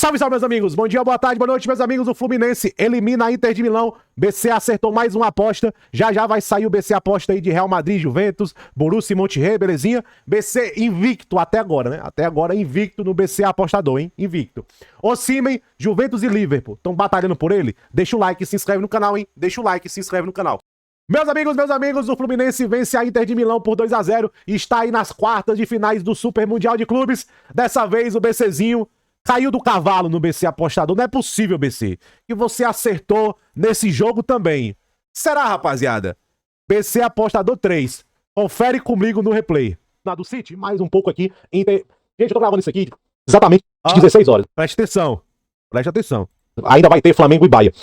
Salve, salve, meus amigos. Bom dia, boa tarde, boa noite, meus amigos. O Fluminense elimina a Inter de Milão. BC acertou mais uma aposta. Já já vai sair o BC aposta aí de Real Madrid, Juventus, Borussia e Monterrey, belezinha? BC invicto até agora, né? Até agora invicto no BC apostador, hein? Invicto. Osimhen, Juventus e Liverpool. Estão batalhando por ele? Deixa o like e se inscreve no canal, hein? Deixa o like e se inscreve no canal. Meus amigos, o Fluminense vence a Inter de Milão por 2-0 e está aí nas quartas de finais do Super Mundial de Clubes. Dessa vez o BCzinho caiu do cavalo no BC apostador. Não é possível, BC, que você acertou nesse jogo também. Será, rapaziada? BC apostador 3. Confere comigo no replay. Na do City, mais um pouco aqui. Gente, eu tô gravando isso aqui exatamente às 16 horas. Preste atenção. Preste atenção. Ainda vai ter Flamengo e Bahia.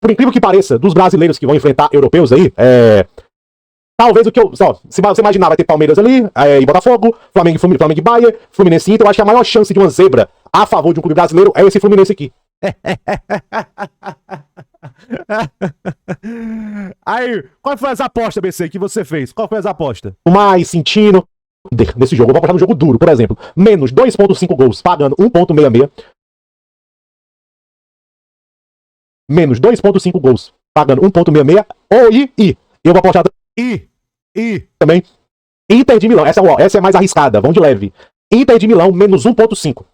Por incrível que pareça, dos brasileiros que vão enfrentar europeus aí, talvez o que eu... se você imaginar, vai ter Palmeiras ali, e Botafogo, Flamengo e Bahia, Fluminense e Inter. Eu acho que a maior chance de uma zebra a favor de um clube brasileiro é esse Fluminense aqui. Aí, qual foi as apostas, BC, que você fez? Qual foi as apostas? O mais sentindo nesse jogo. Eu vou apostar no jogo duro, por exemplo. Menos 2.5 gols, pagando 1.66. Menos 2.5 gols, pagando 1.66. Ou eu vou apostar também Inter de Milão. Essa é mais arriscada, vão de leve. Inter de Milão, menos 1.5.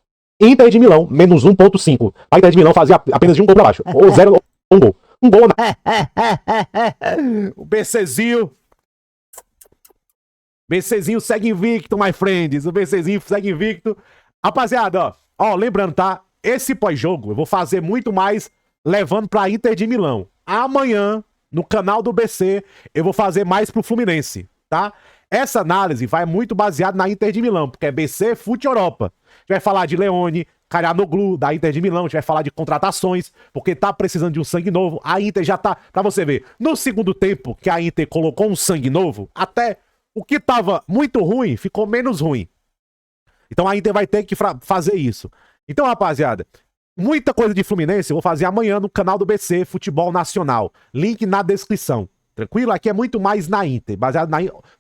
Inter de Milão, menos 1.5. A Inter de Milão fazia apenas de um gol pra baixo. Ou 0, um gol. Um gol na... O BCzinho segue invicto, my friends. O BCzinho segue invicto. Rapaziada, ó, lembrando, tá? Esse pós-jogo eu vou fazer muito mais levando pra Inter de Milão. Amanhã, no canal do BC, eu vou fazer mais pro Fluminense, tá? Essa análise vai muito baseada na Inter de Milão, porque é BC Fute Europa. A gente vai falar de Leone, Calhanoglu, da Inter de Milão, a gente vai falar de contratações, porque tá precisando de um sangue novo. A Inter já tá, pra você ver, no segundo tempo que a Inter colocou um sangue novo, até o que tava muito ruim ficou menos ruim. Então a Inter vai ter que fazer isso. Então, rapaziada, muita coisa de Fluminense eu vou fazer amanhã no canal do BC Futebol Nacional. Link na descrição. Tranquilo? Aqui é muito mais na Inter. Baseado na...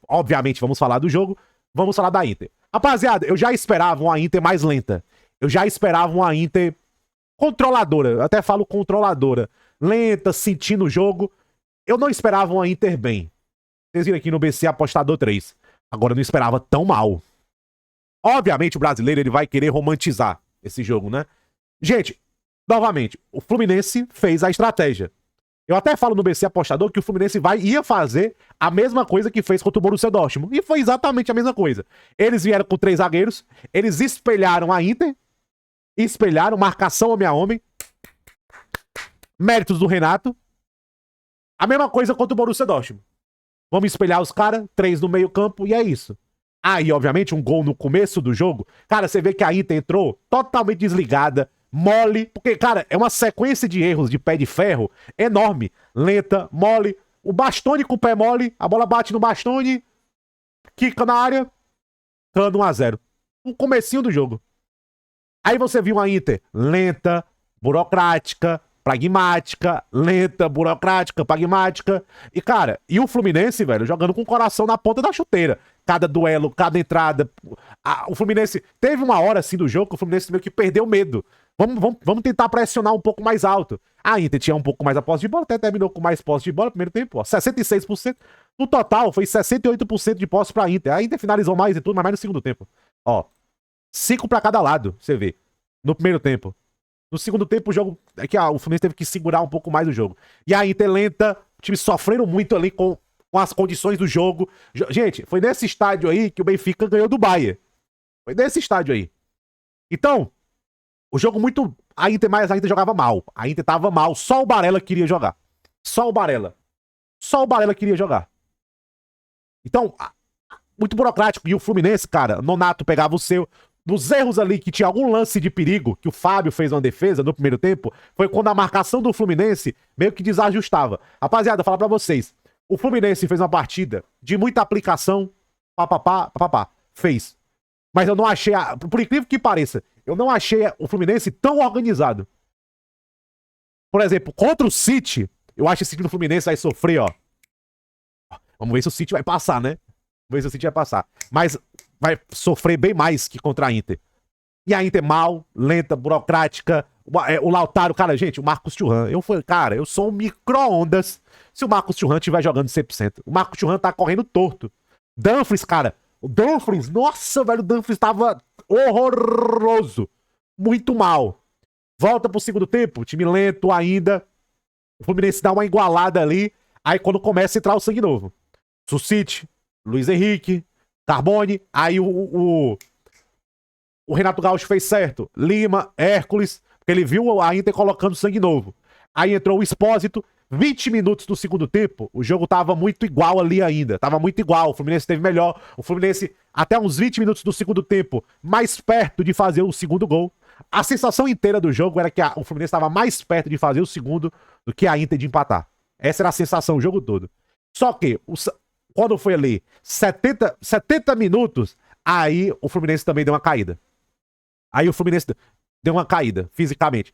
Obviamente, vamos falar do jogo. Vamos falar da Inter. Rapaziada, eu já esperava uma Inter mais lenta. Eu já esperava uma Inter controladora. Eu até falo controladora. Lenta, sentindo o jogo. Eu não esperava uma Inter bem. Vocês viram aqui no BC Apostador 3. Agora eu não esperava tão mal. Obviamente o brasileiro ele vai querer romantizar esse jogo, né? Gente, novamente, o Fluminense fez a estratégia. Eu até falo no BC Apostador que o Fluminense ia fazer a mesma coisa que fez contra o Borussia Dortmund. E foi exatamente a mesma coisa. Eles vieram com 3 zagueiros, eles espelharam a Inter, espelharam, marcação homem a homem, méritos do Renato. A mesma coisa contra o Borussia Dortmund. Vamos espelhar os caras, 3 no meio campo e é isso. Aí, obviamente, um gol no começo do jogo. Cara, você vê que a Inter entrou totalmente desligada, mole, porque, cara, é uma sequência de erros de pé de ferro enorme. Lenta, mole, o Bastoni com o pé mole, a bola bate no Bastoni, quica na área, dando 1-0. No comecinho do jogo. Aí você viu a Inter lenta, burocrática, pragmática, lenta, burocrática, pragmática. E, cara, e o Fluminense, velho, jogando com o coração na ponta da chuteira. Cada duelo, cada entrada. O Fluminense... Teve uma hora, assim, do jogo que o Fluminense meio que perdeu medo. Vamos tentar pressionar um pouco mais alto. A Inter tinha um pouco mais a posse de bola, até terminou com mais posse de bola no primeiro tempo, ó, 66%. No total, foi 68% de posse pra Inter. A Inter finalizou mais e tudo, mas mais no segundo tempo. Ó, 5 pra cada lado, você vê. No primeiro tempo. No segundo tempo, o jogo... É que o Fluminense teve que segurar um pouco mais o jogo. E a Inter lenta, o time sofreram muito ali com as condições do jogo. Gente, foi nesse estádio aí que o Benfica ganhou do Bayern. Foi nesse estádio aí. Então, o jogo muito... A Inter jogava mal. A Inter tava mal. Só o Barella queria jogar. Só o Barella queria jogar. Então, muito burocrático. E o Fluminense, cara, Nonato pegava o seu... Nos erros ali que tinha algum lance de perigo, que o Fábio fez uma defesa no primeiro tempo, foi quando a marcação do Fluminense meio que desajustava. Rapaziada, falar pra vocês. O Fluminense fez uma partida de muita aplicação, papapá, fez. Mas eu não achei, por incrível que pareça, eu não achei o Fluminense tão organizado. Por exemplo, contra o City, eu acho que esse time do Fluminense vai sofrer, ó. Vamos ver se o City vai passar, né? Vamos ver se o City vai passar. Mas vai sofrer bem mais que contra a Inter. E a Inter mal, lenta, burocrática. O Lautaro, cara, gente, o Marcos Thuram. Eu falei, cara, eu sou um micro-ondas se o Marcos Thuram estiver jogando 100%. O Marcos Thuram tá correndo torto. Dumfries, cara. O Dumfries, nossa, velho, o Dumfries tava horroroso. Muito mal. Volta pro segundo tempo, time lento ainda. O Fluminense dá uma igualada ali. Aí quando começa a entrar o sangue novo. Sucite, Luiz Henrique, Carbone. Aí o Renato Gaúcho fez certo. Lima, Hércules, porque ele viu a Inter colocando sangue novo. Aí entrou o Expósito. 20 minutos do segundo tempo, o jogo tava muito igual ali ainda. Tava muito igual. O Fluminense teve melhor. O Fluminense, até uns 20 minutos do segundo tempo, mais perto de fazer o segundo gol. A sensação inteira do jogo era que o Fluminense estava mais perto de fazer o segundo do que a Inter de empatar. Essa era a sensação o jogo todo. Só que, quando foi ali 70 minutos, aí o Fluminense também deu uma caída. Aí o Fluminense deu uma caída, fisicamente.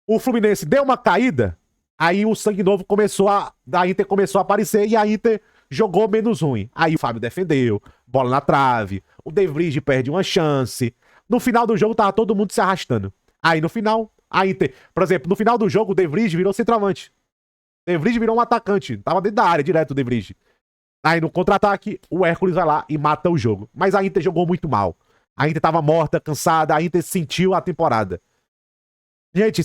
O Fluminense deu uma caída, aí o sangue novo começou a Inter começou a aparecer e a Inter jogou menos ruim. Aí o Fábio defendeu, bola na trave, o De Vrij perde uma chance. No final do jogo tava todo mundo se arrastando. Aí no final, a Inter, por exemplo, no final do jogo o De Vrij virou centroavante. O De Vrij virou um atacante, tava dentro da área direto o De Vrij. Aí no contra-ataque, o Hércules vai lá e mata o jogo. Mas a Inter jogou muito mal. A Inter tava morta, cansada, a Inter sentiu a temporada. Gente,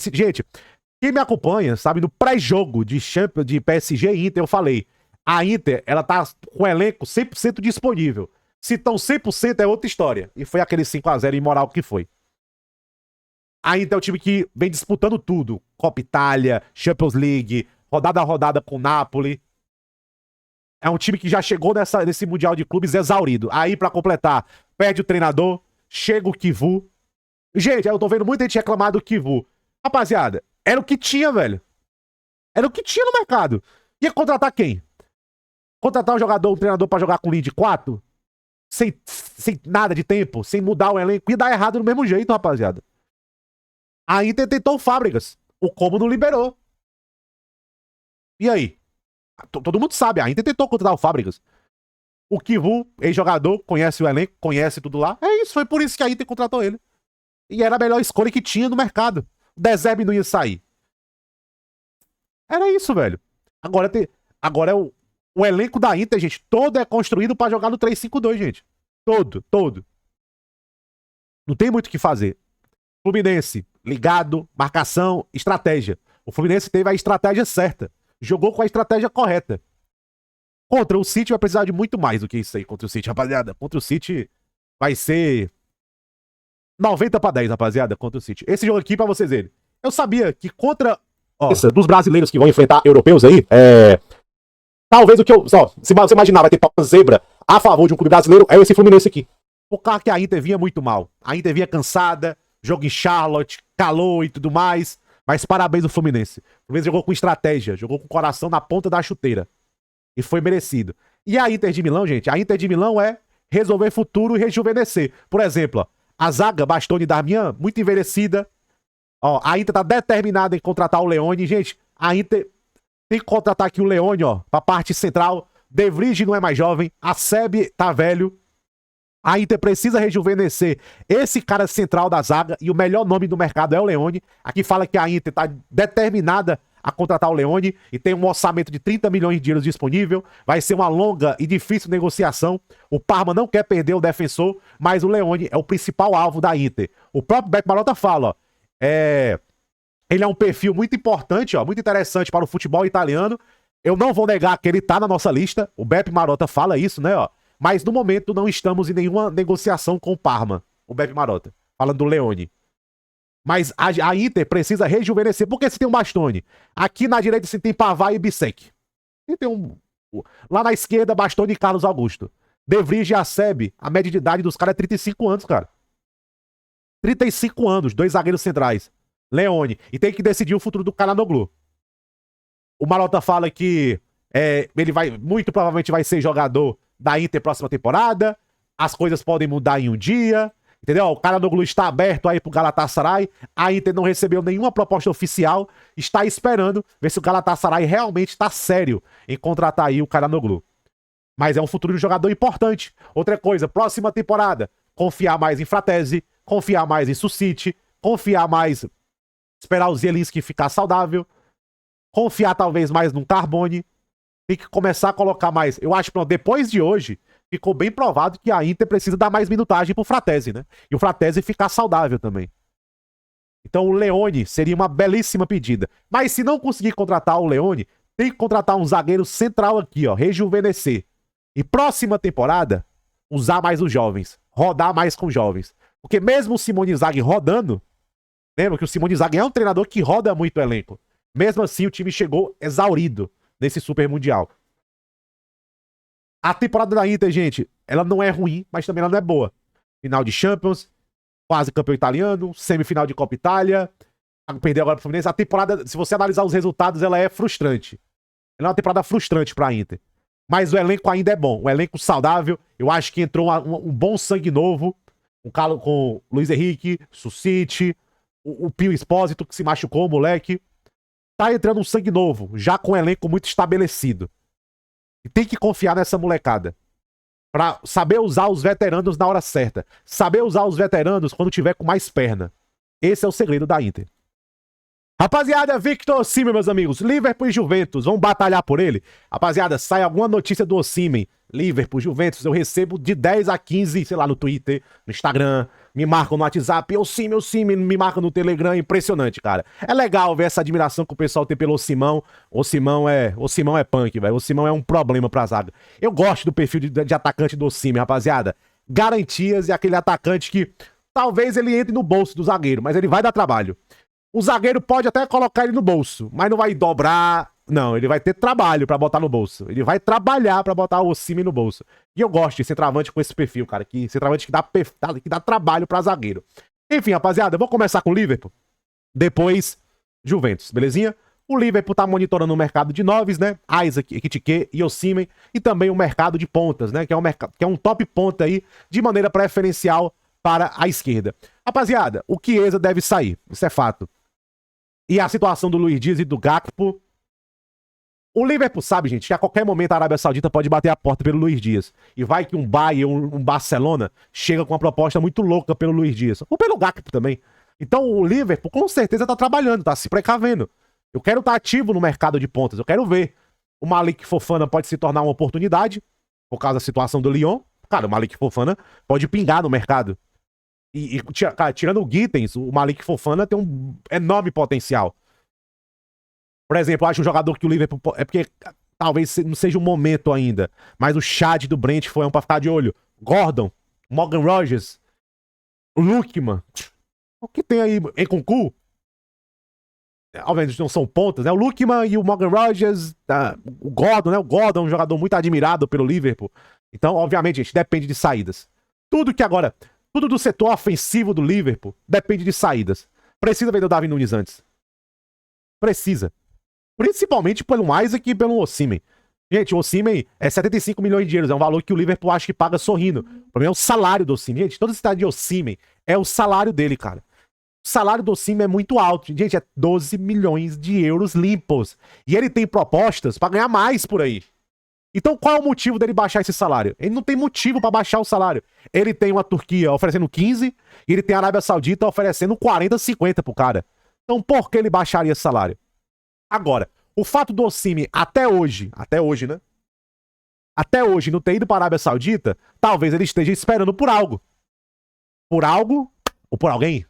quem me acompanha, sabe, no pré-jogo de Champions, de PSG e Inter, eu falei, a Inter, ela tá com o elenco 100% disponível. Se estão 100% é outra história. E foi aquele 5-0 imoral que foi. A Inter é o time que vem disputando tudo. Copa Itália, Champions League, rodada a rodada com o Napoli. É um time que já chegou nesse Mundial de Clubes exaurido. Aí, pra completar, perde o treinador, chega o Kivu. Gente, eu tô vendo muita gente reclamar do Kivu. Rapaziada, era o que tinha, velho. Era o que tinha no mercado. Ia contratar quem? Contratar um treinador pra jogar com linha de 4? Sem nada de tempo, sem mudar o elenco. Ia dar errado do mesmo jeito, rapaziada. A Inter tentou o Fábricas. O Como não liberou. E aí? Todo mundo sabe, a Inter tentou contratar o Fábricas. O Kivu, ex-jogador, conhece o elenco, conhece tudo lá. É isso, foi por isso que a Inter contratou ele. E era a melhor escolha que tinha no mercado. O Dezerbe não ia sair. Era isso, velho. Agora é o elenco da Inter, gente, todo é construído pra jogar no 3-5-2, gente. Todo. Não tem muito o que fazer. Fluminense, ligado, marcação, estratégia. O Fluminense teve a estratégia certa. Jogou com a estratégia correta. Contra o City vai precisar de muito mais do que isso aí contra o City, rapaziada. Contra o City vai ser 90-10, rapaziada, contra o City. Esse jogo aqui, pra vocês verem. Eu sabia que contra... dos brasileiros que vão enfrentar europeus aí, talvez o que eu... se você imaginar, vai ter zebra a favor de um clube brasileiro, é esse Fluminense aqui. Por causa que a Inter vinha muito mal. A Inter vinha cansada, jogo em Charlotte, calor e tudo mais. Mas parabéns ao Fluminense. O Fluminense jogou com estratégia, jogou com o coração na ponta da chuteira. E foi merecido. E a Inter de Milão, gente, a Inter de Milão é resolver futuro e rejuvenescer. Por exemplo, a zaga Bastoni e Darmian, muito envelhecida. A Inter tá determinada em contratar o Leone. Gente, a Inter tem que contratar aqui o Leone, pra parte central. De Vrij não é mais jovem. A Seb tá velho. A Inter precisa rejuvenescer esse cara central da zaga e o melhor nome do mercado é o Leone. Aqui fala que a Inter tá determinada a contratar o Leone e tem um orçamento de 30 milhões de euros disponível. Vai ser uma longa e difícil negociação. O Parma não quer perder o defensor, mas o Leone é o principal alvo da Inter. O próprio Beppe Marotta fala, ele é um perfil muito importante, muito interessante para o futebol italiano. Eu não vou negar que ele tá na nossa lista. O Beppe Marotta fala isso, né, Mas no momento não estamos em nenhuma negociação com o Parma. O Beppe Marotta. Falando do Leone. Mas a Inter precisa rejuvenescer. Porque se tem um Bastoni. Aqui na direita você tem Pavard e Bissek. E tem lá na esquerda, Bastoni e Carlos Augusto. De Vrij e Aceb. A média de idade dos caras é 35 anos, cara. 35 anos. 2 zagueiros centrais. Leone. E tem que decidir o futuro do Calhanoglu. O Marotta fala que ele muito provavelmente vai ser jogador da Inter próxima temporada, as coisas podem mudar em um dia, entendeu? O Calhanoglu está aberto aí pro Galatasaray, a Inter não recebeu nenhuma proposta oficial, está esperando ver se o Galatasaray realmente está sério em contratar aí o Calhanoglu. Mas é um futuro de jogador importante. Outra coisa, próxima temporada, confiar mais em Fratesi, confiar mais em Sucite, confiar mais, esperar o Zielinski ficar saudável, confiar talvez mais num Carbone, tem que começar a colocar mais. Eu acho que depois de hoje, ficou bem provado que a Inter precisa dar mais minutagem pro Fratesi, né? E o Fratesi ficar saudável também. Então o Leone seria uma belíssima pedida. Mas se não conseguir contratar o Leone, tem que contratar um zagueiro central aqui, ó, rejuvenescer. E próxima temporada, usar mais os jovens, rodar mais com os jovens. Porque mesmo o Simone Inzaghi rodando, lembra que o Simone Inzaghi é um treinador que roda muito o elenco. Mesmo assim, o time chegou exaurido nesse Super Mundial. A temporada da Inter, gente, ela não é ruim, mas também ela não é boa. Final de Champions, quase campeão italiano, semifinal de Copa Itália, perdeu agora pro Fluminense. A temporada, se você analisar os resultados, ela é frustrante. Ela é uma temporada frustrante pra Inter. Mas o elenco ainda é bom, um elenco saudável. Eu acho que entrou um bom sangue novo, com o Luiz Henrique, Sucite, o Pio Espósito, que se machucou, o moleque. Tá entrando um sangue novo, já com um elenco muito estabelecido. E tem que confiar nessa molecada. Pra saber usar os veteranos na hora certa. Saber usar os veteranos quando tiver com mais perna. Esse é o segredo da Inter. Rapaziada, Victor Osimhen, meus amigos. Liverpool e Juventus, vão batalhar por ele? Rapaziada, sai alguma notícia do Osimhen, Liverpool, Juventus, eu recebo de 10 a 15, sei lá, no Twitter, no Instagram, me marcam no WhatsApp, Osimhen, me marcam no Telegram, impressionante, cara. É legal ver essa admiração que o pessoal tem pelo Osimhen. Osimhen é punk, velho. Osimhen é um problema pra zaga. Eu gosto do perfil de atacante do Osimhen, rapaziada. Garantias e aquele atacante que talvez ele entre no bolso do zagueiro, mas ele vai dar trabalho. O zagueiro pode até colocar ele no bolso, mas não vai dobrar. Não, ele vai ter trabalho pra botar no bolso. Ele vai trabalhar pra botar o Osimhen no bolso. E eu gosto de centroavante com esse perfil, cara. Centroavante que dá trabalho pra zagueiro. Enfim, rapaziada, eu vou começar com o Liverpool. Depois, Juventus, belezinha? O Liverpool tá monitorando o mercado de noves, né? Isaac, Ekitike e Osimhen. E também o mercado de pontas, né? Que é um top ponta aí, de maneira preferencial para a esquerda. Rapaziada, o Chiesa deve sair. Isso é fato. E a situação do Luiz Dias e do Gakpo. O Liverpool sabe, gente, que a qualquer momento a Arábia Saudita pode bater a porta pelo Luiz Dias. E vai que um Bayern, um Barcelona, chega com uma proposta muito louca pelo Luiz Dias. Ou pelo Gakpo também. Então o Liverpool com certeza tá trabalhando, tá se precavendo. Eu quero estar ativo no mercado de pontas. Eu quero ver. O Malik Fofana pode se tornar uma oportunidade, por causa da situação do Lyon. Cara, o Malik Fofana pode pingar no mercado. Cara, tirando o Gittens, o Malik Fofana tem um enorme potencial. Por exemplo, eu acho um jogador que o Liverpool... É porque talvez não seja o momento ainda. Mas o Chad do Brent foi um pra ficar de olho. Gordon, Morgan Rogers, o Lukman. O que tem aí? Nkunku? Obviamente não são pontas, né? O Lukman e o Morgan Rogers, o Gordon, né? O Gordon é um jogador muito admirado pelo Liverpool. Então, obviamente, gente, depende de saídas. Tudo do setor ofensivo do Liverpool depende de saídas. Precisa vender o Darwin Núñez antes. Precisa. Principalmente pelo Isaac e pelo Osimhen. Gente, o Osimhen é 75 milhões de euros. É um valor que o Liverpool acha que paga sorrindo. O problema é o salário do Osimhen. Gente, todo esse estado de Osimhen é o salário dele, cara. O salário do Osimhen é muito alto. Gente, é 12 milhões de euros limpos. E ele tem propostas pra ganhar mais por aí. Então qual é o motivo dele baixar esse salário? Ele não tem motivo pra baixar o salário. Ele tem uma Turquia oferecendo 15 e ele tem a Arábia Saudita oferecendo 40, 50 pro cara. Então por que ele baixaria esse salário? Agora, o fato do Osimhen até hoje, né? Até hoje não ter ido pra Arábia Saudita, talvez ele esteja esperando por algo. Por algo ou por alguém?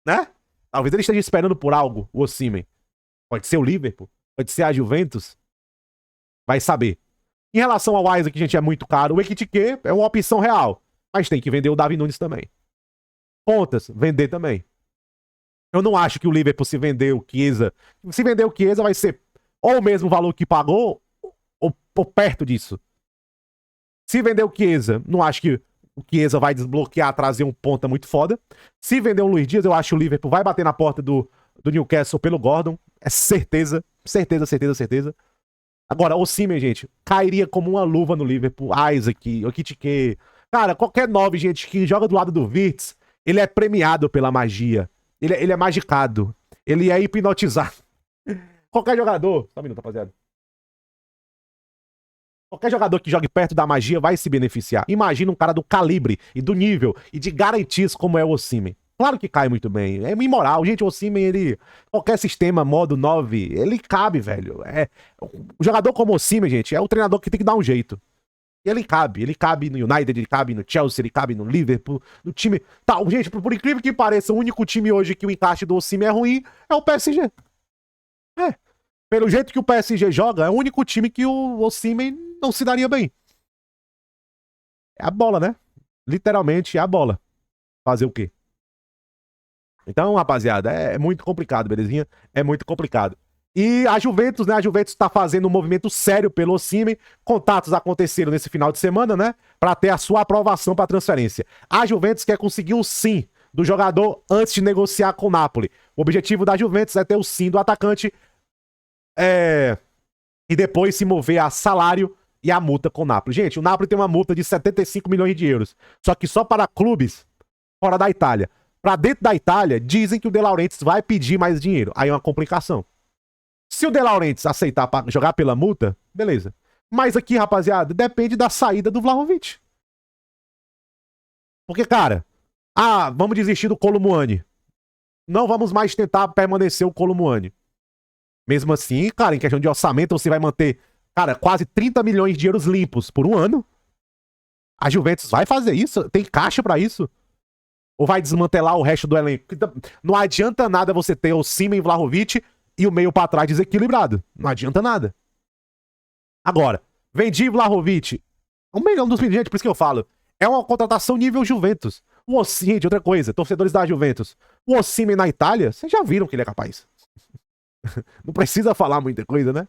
Né? Talvez ele esteja esperando por algo, o Osimhen. Pode ser o Liverpool, pode ser a Juventus. Vai saber. Em relação ao Isaac, gente, é muito caro. O Ekitike é uma opção real. Mas tem que vender o Darwin Núñez também. Pontas, vender também. Eu não acho que o Liverpool, se vender o Chiesa... Se vender o Chiesa, vai ser ou o mesmo valor que pagou, ou perto disso. Se vender o Chiesa, não acho que o Chiesa vai desbloquear, trazer um ponta muito foda. Se vender o Luiz Dias, eu acho que o Liverpool vai bater na porta do Newcastle pelo Gordon. É certeza. Certeza. Agora, o Osimhen, gente, cairia como uma luva no Liverpool. Isaac, o Ekitike. Cara, qualquer 9, gente, que joga do lado do Wirtz, ele é premiado pela magia. Ele é magicado. Ele é hipnotizado. Qualquer jogador... Só um minuto, rapaziada. Qualquer jogador que jogue perto da magia vai se beneficiar. Imagina um cara do calibre e do nível e de garantias como é o Osimhen. Claro que cai muito bem. É imoral. Gente, o Osimhen, ele... Qualquer sistema, modo 9, ele cabe, velho. O jogador como o Osimhen, gente, é o treinador que tem que dar um jeito. E ele cabe. Ele cabe no United, ele cabe no Chelsea, ele cabe no Liverpool, no time... Tá, gente, por incrível que pareça, o único time hoje que o encaixe do Osimhen é ruim é o PSG. Pelo jeito que o PSG joga, é o único time que o Osimhen não se daria bem. É a bola, né? Literalmente é a bola. Fazer o quê? Então, rapaziada, é muito complicado, belezinha? É muito complicado. E a Juventus, né? A Juventus tá fazendo um movimento sério pelo Osimhen. Contatos aconteceram nesse final de semana, né? Pra ter a sua aprovação pra transferência. A Juventus quer conseguir o sim do jogador antes de negociar com o Napoli. O objetivo da Juventus é ter o sim do atacante e depois se mover a salário e a multa com o Napoli. Gente, o Napoli tem uma multa de 75 milhões de euros. Só que só para clubes fora da Itália. Pra dentro da Itália, dizem que o De Laurentiis vai pedir mais dinheiro. Aí é uma complicação. Se o De Laurentiis aceitar jogar pela multa, beleza. Mas aqui, rapaziada, depende da saída do Vlahovic. Porque, cara, vamos desistir do Kolo Muani. Não vamos mais tentar permanecer o Kolo Muani. Mesmo assim, cara, em questão de orçamento, você vai manter, cara, quase 30 milhões de euros limpos por um ano. A Juventus vai fazer isso? Tem caixa pra isso? Ou vai desmantelar o resto do elenco? Não adianta nada você ter o Osimhen, Vlahovic e o meio pra trás desequilibrado. Não adianta nada. Agora, vendi Vlahovic. Um milhão dos milhões, por isso que eu falo. É uma contratação nível Juventus. O Osimhen, gente, outra coisa, torcedores da Juventus. O Osimhen na Itália, vocês já viram que ele é capaz. Não precisa falar muita coisa, né?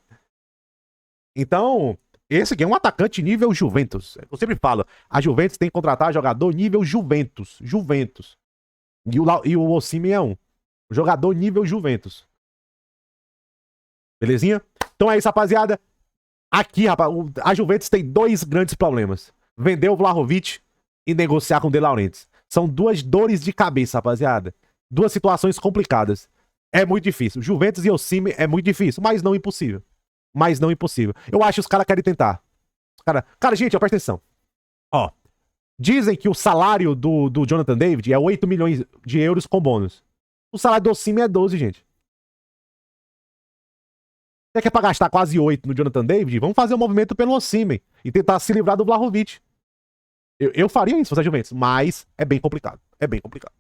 Então, esse aqui é um atacante nível Juventus. Eu sempre falo, a Juventus tem que contratar jogador nível Juventus. Juventus. E o Osimhen é um jogador nível Juventus. Belezinha? Então é isso, rapaziada. Aqui, rapaz, a Juventus tem dois grandes problemas. Vender o Vlahovic e negociar com o De Laurentiis. São duas dores de cabeça, rapaziada. Duas situações complicadas. É muito difícil. Juventus e Osimhen é muito difícil, mas não impossível. Mas não impossível. Eu acho que os caras querem tentar. Cara, gente, ó, presta atenção. Ó, dizem que o salário do Jonathan David é 8 milhões de euros com bônus. O salário do Osimhen é 12, gente. Você quer pra gastar quase 8 no Jonathan David? Vamos fazer um movimento pelo Osimhen e tentar se livrar do Vlahovic. Eu faria isso, se fosse a Juventus, mas é bem complicado. É bem complicado.